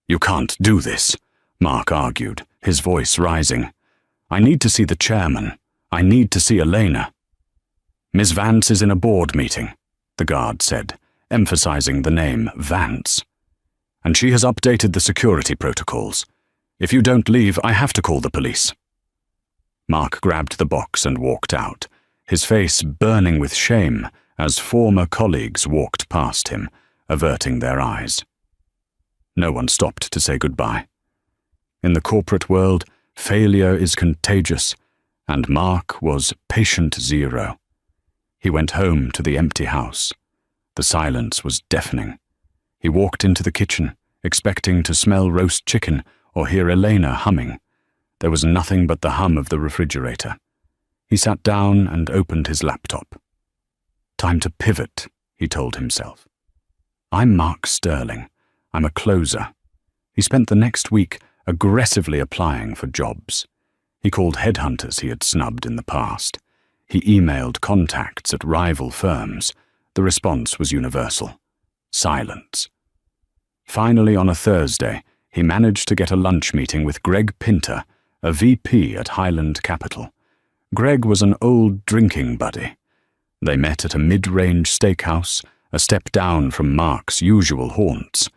"You can't do this," Mark argued, his voice rising. "I need to see the chairman. I need to see Elena." "Ms. Vance is in a board meeting," the guard said, emphasizing the name Vance. "And she has updated the security protocols. If you don't leave, I have to call the police." Mark grabbed the box and walked out, his face burning with shame as former colleagues walked past him, averting their eyes. No one stopped to say goodbye. In the corporate world, failure is contagious, and Mark was patient zero. He went home to the empty house. The silence was deafening. He walked into the kitchen, expecting to smell roast chicken or hear Elena humming. There was nothing but the hum of the refrigerator. He sat down and opened his laptop. "Time to pivot," he told himself. "I'm Mark Sterling. I'm a closer." He spent the next week aggressively applying for jobs. He called headhunters he had snubbed in the past. He emailed contacts at rival firms. The response was universal. Silence. Finally, on a Thursday, he managed to get a lunch meeting with Greg Pinter, a VP at Highland Capital. Greg was an old drinking buddy. They met at a mid-range steakhouse, a step down from Mark's usual haunts.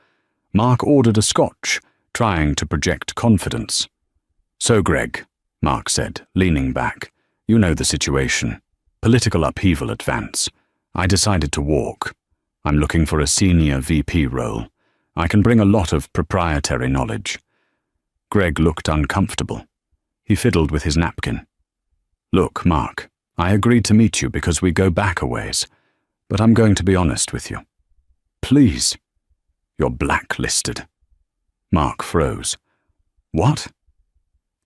Mark ordered a scotch, trying to project confidence. "So, Greg," Mark said, leaning back, "you know the situation. Political upheaval at Vance. I decided to walk. I'm looking for a senior VP role. I can bring a lot of proprietary knowledge." Greg looked uncomfortable. He fiddled with his napkin. "Look, Mark, I agreed to meet you because we go back a ways. but I'm going to be honest with you. Please. You're blacklisted. Mark froze. What?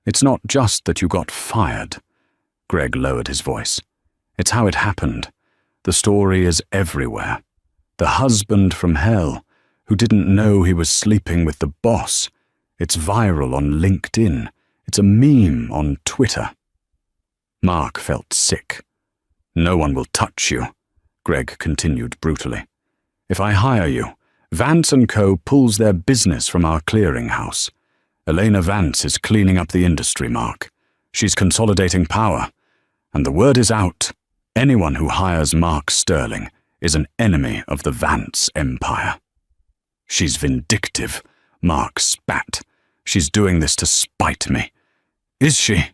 It's not just that you got fired. Greg lowered his voice. It's how it happened. The story is everywhere. The husband from hell, who didn't know he was sleeping with the boss. It's viral on LinkedIn. It's a meme on Twitter. Mark felt sick. No one will touch you, Greg continued brutally. If I hire you, Vance & Co. pulls their business from our clearinghouse. Elena Vance is cleaning up the industry, Mark. She's consolidating power. And the word is out. Anyone who hires Mark Sterling is an enemy of the Vance empire. She's vindictive, Mark spat. She's doing this to spite me. Is she?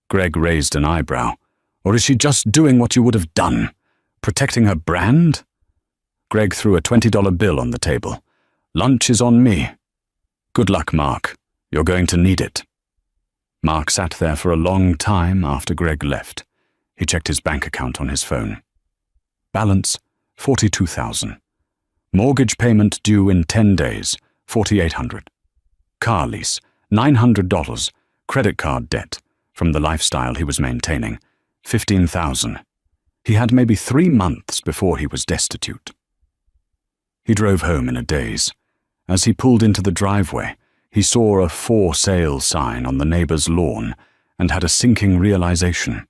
Greg raised an eyebrow. Or is she just doing what you would have done? Protecting her brand? Greg threw a $20 bill on the table. Lunch is on me. Good luck, Mark. You're going to need it. Mark sat there for a long time after Greg left. He checked his bank account on his phone. Balance, $42,000. Mortgage payment due in 10 days, $4,800. Car lease, $900. Credit card debt, from the lifestyle he was maintaining, $15,000. He had maybe 3 months before he was destitute. He drove home in a daze. As he pulled into the driveway, he saw a for sale sign on the neighbor's lawn and had a sinking realization.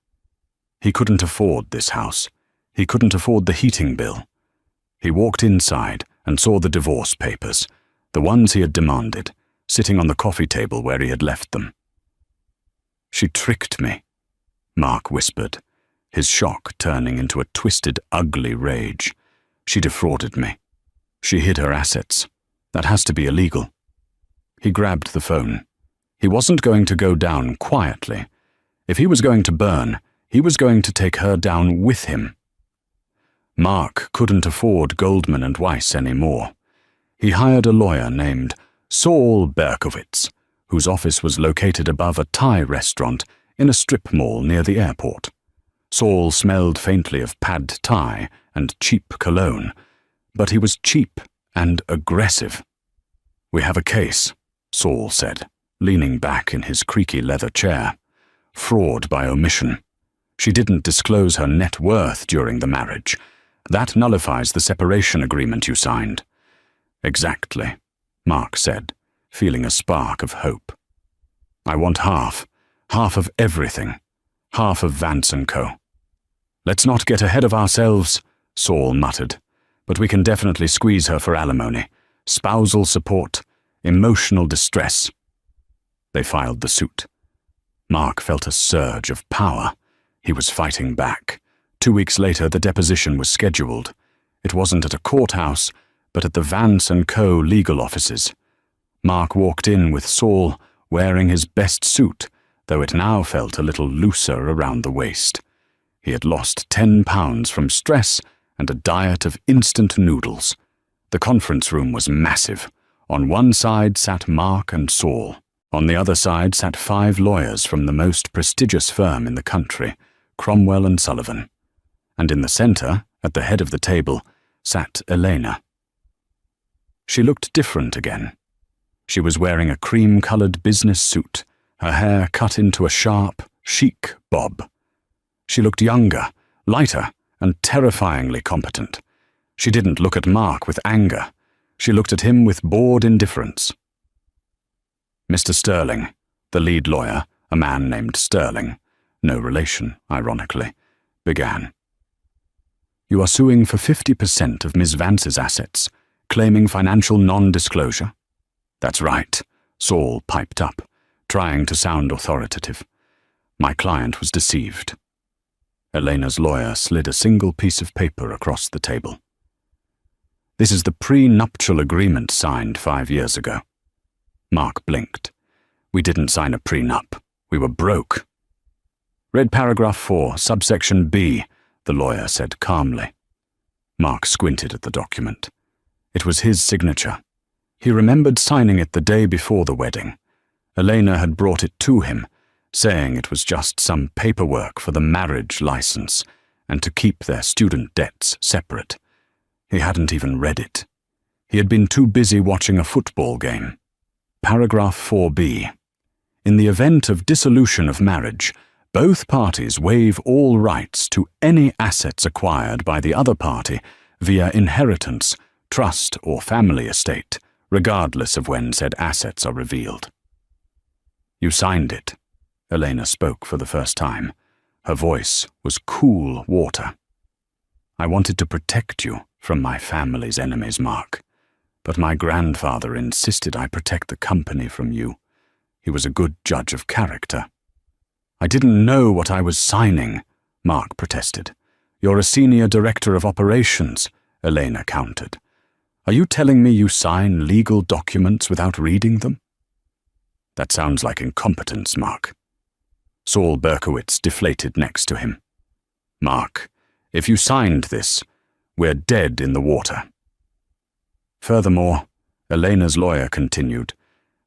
He couldn't afford this house. He couldn't afford the heating bill. He walked inside and saw the divorce papers, the ones he had demanded, sitting on the coffee table where he had left them. She tricked me, Mark whispered, his shock turning into a twisted, ugly rage. She defrauded me. She hid her assets. That has to be illegal. He grabbed the phone. He wasn't going to go down quietly. If he was going to burn, he was going to take her down with him. Mark couldn't afford Goldman & Weiss anymore. He hired a lawyer named Saul Berkowitz, whose office was located above a Thai restaurant in a strip mall near the airport. Saul smelled faintly of pad Thai and cheap cologne, but he was cheap and aggressive. We have a case, Saul said, leaning back in his creaky leather chair. Fraud by omission. She didn't disclose her net worth during the marriage. That nullifies the separation agreement you signed. Exactly, Mark said, feeling a spark of hope. I want half of everything, half of Vance & Co. Let's not get ahead of ourselves, Saul muttered, but we can definitely squeeze her for alimony, spousal support, emotional distress. They filed the suit. Mark felt a surge of power. He was fighting back. 2 weeks later, the deposition was scheduled. It wasn't at a courthouse, but at the Vance & Co. legal offices. Mark walked in with Saul wearing his best suit, though it now felt a little looser around the waist. He had lost 10 pounds from stress and a diet of instant noodles. The conference room was massive. On one side sat Mark and Saul. On the other side sat 5 lawyers from the most prestigious firm in the country, Cromwell & Sullivan. And in the center, at the head of the table, sat Elena. She looked different again. She was wearing a cream-colored business suit, her hair cut into a sharp, chic bob. She looked younger, lighter, and terrifyingly competent. She didn't look at Mark with anger. She looked at him with bored indifference. Mr. Sterling, the lead lawyer, a man named Sterling, no relation, ironically, began. You are suing for 50% of Ms. Vance's assets, claiming financial non-disclosure? That's right, Saul piped up, trying to sound authoritative. My client was deceived. Elena's lawyer slid a single piece of paper across the table. This is the pre-nuptial agreement signed 5 years ago. Mark blinked. We didn't sign a prenup. We were broke. Read paragraph 4, subsection B, the lawyer said calmly. Mark squinted at the document. It was his signature. He remembered signing it the day before the wedding. Elena had brought it to him, saying it was just some paperwork for the marriage license and to keep their student debts separate. He hadn't even read it. He had been too busy watching a football game. Paragraph 4b. In the event of dissolution of marriage, both parties waive all rights to any assets acquired by the other party via inheritance, trust, or family estate, regardless of when said assets are revealed. You signed it. Elena spoke for the first time. Her voice was cool water. I wanted to protect you from my family's enemies, Mark, but my grandfather insisted I protect the company from you. He was a good judge of character. I didn't know what I was signing, Mark protested. You're a senior director of operations, Elena countered. Are you telling me you sign legal documents without reading them? That sounds like incompetence, Mark. Saul Berkowitz deflated next to him. Mark, if you signed this, we're dead in the water. Furthermore, Elena's lawyer continued,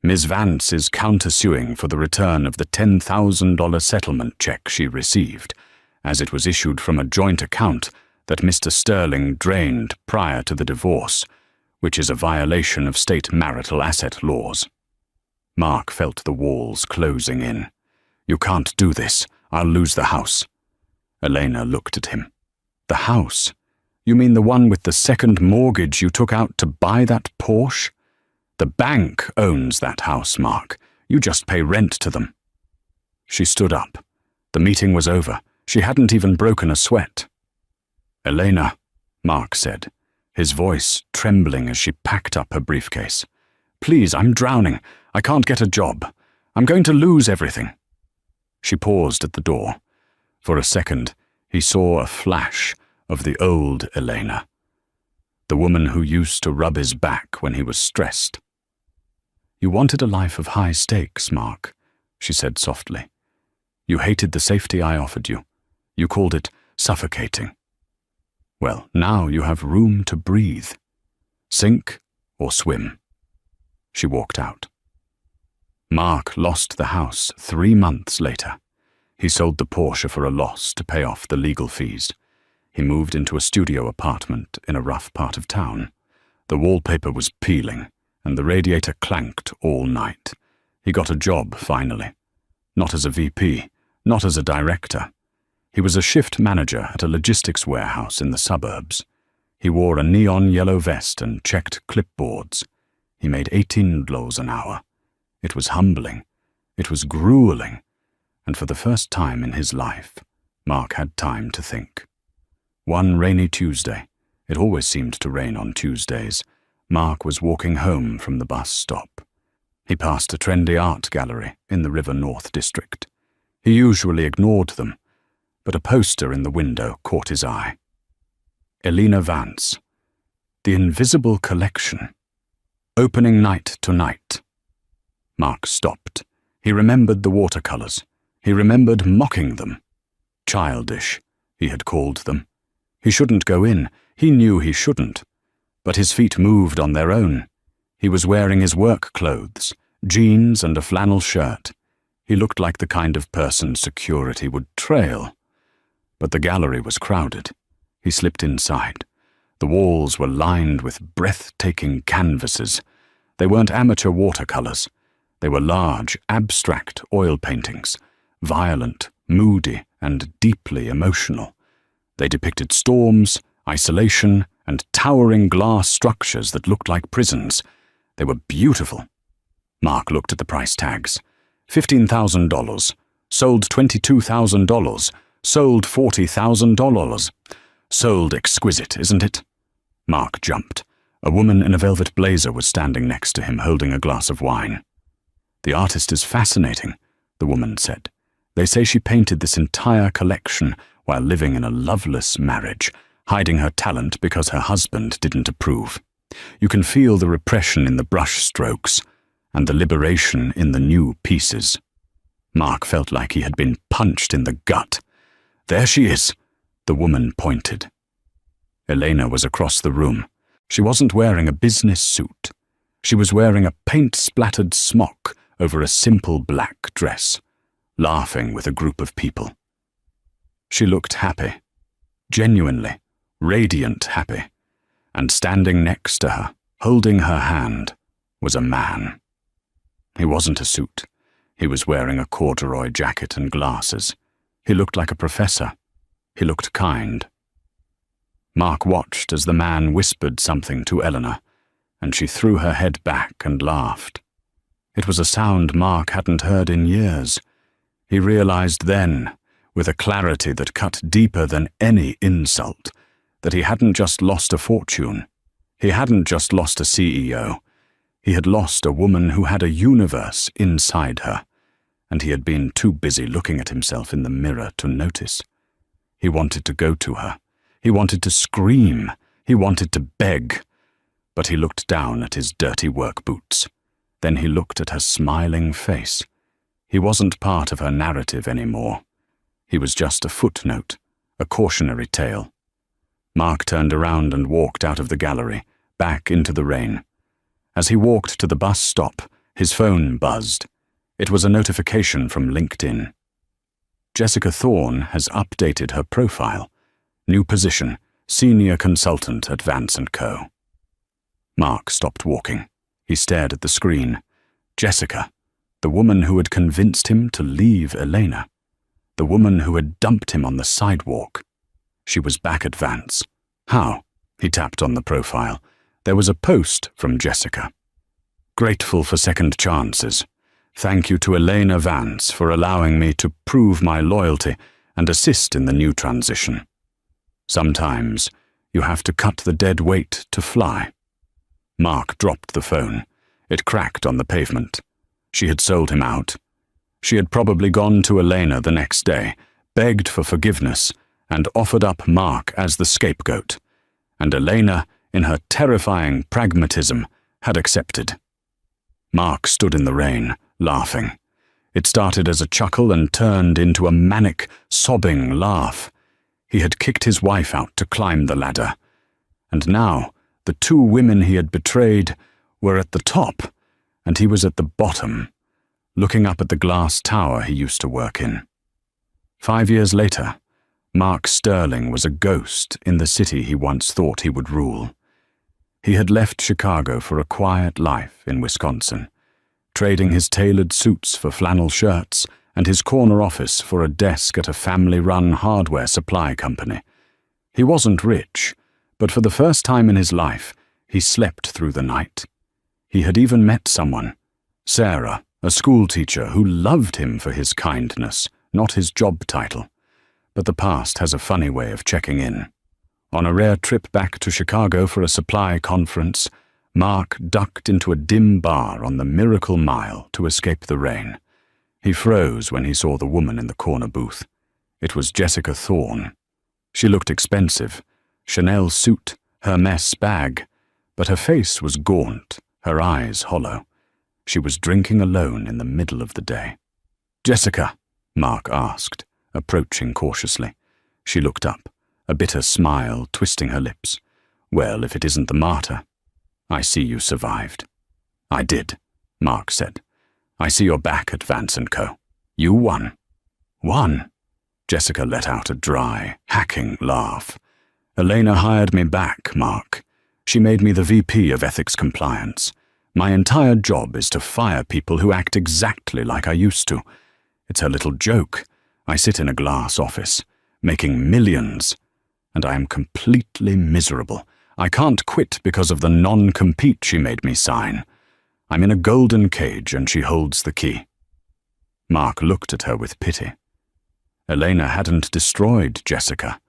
Ms. Vance is countersuing for the return of the $10,000 settlement check she received, as it was issued from a joint account that Mr. Sterling drained prior to the divorce, which is a violation of state marital asset laws. Mark felt the walls closing in. You can't do this. I'll lose the house. Elena looked at him. The house? You mean the one with the second mortgage you took out to buy that Porsche? The bank owns that house, Mark. You just pay rent to them. She stood up. The meeting was over. She hadn't even broken a sweat. Elena, Mark said, his voice trembling as she packed up her briefcase. Please, I'm drowning. I can't get a job. I'm going to lose everything. She paused at the door. For a second, he saw a flash of the old Elena, the woman who used to rub his back when he was stressed. You wanted a life of high stakes, Mark, she said softly. You hated the safety I offered you. You called it suffocating. Well, now you have room to breathe. Sink or swim. She walked out. Mark lost the house 3 months later. He sold the Porsche for a loss to pay off the legal fees. He moved into a studio apartment in a rough part of town. The wallpaper was peeling, and the radiator clanked all night. He got a job, finally. Not as a VP, not as a director. He was a shift manager at a logistics warehouse in the suburbs. He wore a neon yellow vest and checked clipboards. He made $18 an hour. It was humbling. It was grueling. And for the first time in his life, Mark had time to think. One rainy Tuesday, it always seemed to rain on Tuesdays, Mark was walking home from the bus stop. He passed a trendy art gallery in the River North district. He usually ignored them, but a poster in the window caught his eye. Elena Vance, The Invisible Collection, Opening Night Tonight. Mark stopped. He remembered the watercolors. He remembered mocking them. Childish, he had called them. He shouldn't go in. He knew he shouldn't. But his feet moved on their own. He was wearing his work clothes, jeans and a flannel shirt. He looked like the kind of person security would trail. But the gallery was crowded. He slipped inside. The walls were lined with breathtaking canvases. They weren't amateur watercolors. They were large, abstract oil paintings, violent, moody, and deeply emotional. They depicted storms, isolation, and towering glass structures that looked like prisons. They were beautiful. Mark looked at the price tags. $15,000. Sold $22,000. Sold $40,000. Sold exquisite, isn't it? Mark jumped. A woman in a velvet blazer was standing next to him, holding a glass of wine. The artist is fascinating, the woman said. They say she painted this entire collection while living in a loveless marriage, hiding her talent because her husband didn't approve. You can feel the repression in the brush strokes and the liberation in the new pieces. Mark felt like he had been punched in the gut. There she is, the woman pointed. Elena was across the room. She wasn't wearing a business suit. She was wearing a paint-splattered smock over a simple black dress, laughing with a group of people. She looked happy, genuinely, radiant happy, and standing next to her, holding her hand, was a man. He wasn't a suit. He was wearing a corduroy jacket and glasses. He looked like a professor. He looked kind. Mark watched as the man whispered something to Eleanor, and she threw her head back and laughed. It was a sound Mark hadn't heard in years. He realized then, with a clarity that cut deeper than any insult, that he hadn't just lost a fortune. He hadn't just lost a CEO. He had lost a woman who had a universe inside her, and he had been too busy looking at himself in the mirror to notice. He wanted to go to her. He wanted to scream. He wanted to beg. But he looked down at his dirty work boots. Then he looked at her smiling face. He wasn't part of her narrative anymore. He was just a footnote, a cautionary tale. Mark turned around and walked out of the gallery, back into the rain. As he walked to the bus stop, his phone buzzed. It was a notification from LinkedIn. Jessica Thorne has updated her profile. New position, senior consultant at Vance & Co. Mark stopped walking. He stared at the screen. Jessica, the woman who had convinced him to leave Elena. The woman who had dumped him on the sidewalk. She was back at Vance. How? He tapped on the profile. There was a post from Jessica. Grateful for second chances. Thank you to Elena Vance for allowing me to prove my loyalty and assist in the new transition. Sometimes you have to cut the dead weight to fly. Mark dropped the phone. It cracked on the pavement. She had sold him out. She had probably gone to Elena the next day, begged for forgiveness, and offered up Mark as the scapegoat. And Elena, in her terrifying pragmatism, had accepted. Mark stood in the rain, laughing. It started as a chuckle and turned into a manic, sobbing laugh. He had kicked his wife out to climb the ladder. And now, the two women he had betrayed were at the top, and he was at the bottom, looking up at the glass tower he used to work in. 5 years later, Mark Sterling was a ghost in the city he once thought he would rule. He had left Chicago for a quiet life in Wisconsin, trading his tailored suits for flannel shirts and his corner office for a desk at a family-run hardware supply company. He wasn't rich, but for the first time in his life, he slept through the night. He had even met someone, Sarah, a schoolteacher who loved him for his kindness, not his job title. But the past has a funny way of checking in. On a rare trip back to Chicago for a supply conference, Mark ducked into a dim bar on the Miracle Mile to escape the rain. He froze when he saw the woman in the corner booth. It was Jessica Thorne. She looked expensive, Chanel suit, Hermes bag, but her face was gaunt, her eyes hollow. She was drinking alone in the middle of the day. "Jessica?" Mark asked, approaching cautiously. She looked up, a bitter smile twisting her lips. "Well, if it isn't the martyr. I see you survived." "I did," Mark said. "I see you're back at Vance & Co. You won." "Won?" Jessica let out a dry, hacking laugh. "Elena hired me back, Mark. She made me the VP of Ethics Compliance. My entire job is to fire people who act exactly like I used to. It's her little joke. I sit in a glass office, making millions, and I am completely miserable. I can't quit because of the non-compete she made me sign. I'm in a golden cage and she holds the key." Mark looked at her with pity. Elena hadn't destroyed Jessica.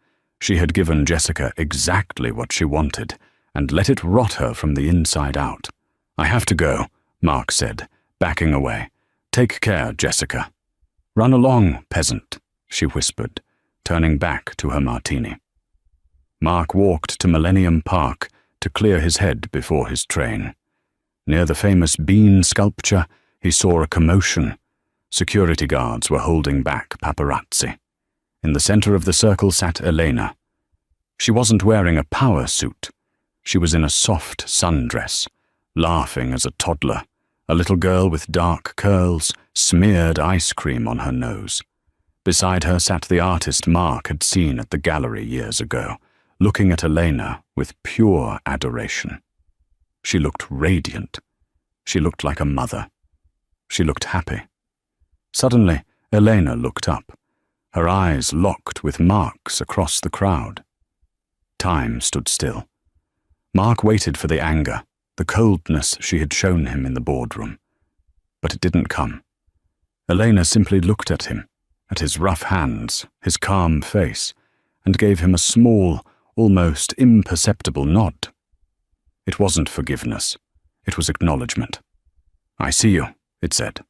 She had given Jessica exactly what she wanted and let it rot her from the inside out. "I have to go," Mark said, backing away. "Take care, Jessica." "Run along, peasant," she whispered, turning back to her martini. Mark walked to Millennium Park to clear his head before his train. Near the famous bean sculpture, he saw a commotion. Security guards were holding back paparazzi. In the center of the circle sat Elena. She wasn't wearing a power suit. She was in a soft sundress, laughing as a toddler, a little girl with dark curls, smeared ice cream on her nose. Beside her sat the artist Mark had seen at the gallery years ago, looking at Elena with pure adoration. She looked radiant. She looked like a mother. She looked happy. Suddenly, Elena looked up, her eyes locked with Mark's across the crowd. Time stood still. Mark waited for the anger, the coldness she had shown him in the boardroom. But it didn't come. Elena simply looked at him, at his rough hands, his calm face, and gave him a small, almost imperceptible nod. It wasn't forgiveness. It was acknowledgement. "I see you," it said.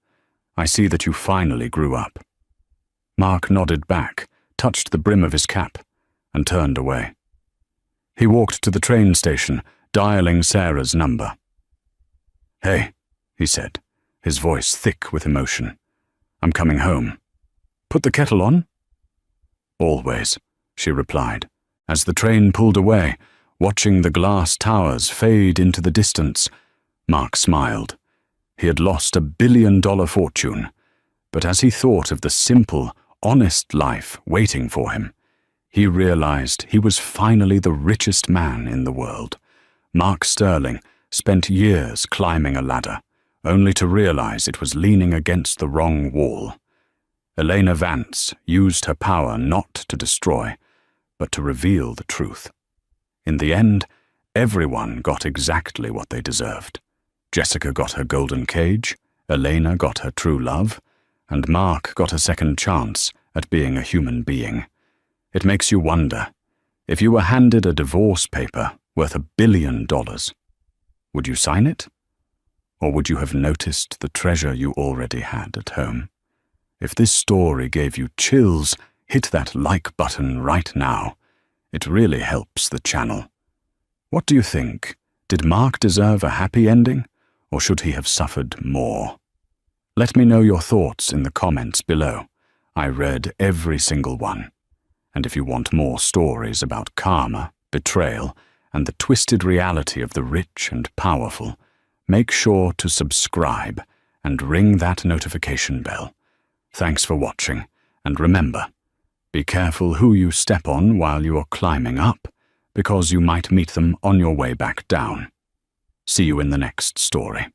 "I see that you finally grew up." Mark nodded back, touched the brim of his cap, and turned away. He walked to the train station, dialing Sarah's number. "Hey," he said, his voice thick with emotion. "I'm coming home. Put the kettle on?" "Always," she replied, as the train pulled away, watching the glass towers fade into the distance. Mark smiled. He had lost $1 billion fortune, but as he thought of the simple, honest life waiting for him, he realized he was finally the richest man in the world. Mark Sterling spent years climbing a ladder, only to realize it was leaning against the wrong wall. Elena Vance used her power not to destroy, but to reveal the truth. In the end, everyone got exactly what they deserved. Jessica got her golden cage, Elena got her true love, and Mark got a second chance at being a human being. It makes you wonder, if you were handed a divorce paper worth $1 billion, would you sign it? Or would you have noticed the treasure you already had at home? If this story gave you chills, hit that like button right now. It really helps the channel. What do you think? Did Mark deserve a happy ending, or should he have suffered more? Let me know your thoughts in the comments below. I read every single one. And if you want more stories about karma, betrayal, and the twisted reality of the rich and powerful, make sure to subscribe and ring that notification bell. Thanks for watching, and remember, be careful who you step on while you are climbing up, because you might meet them on your way back down. See you in the next story.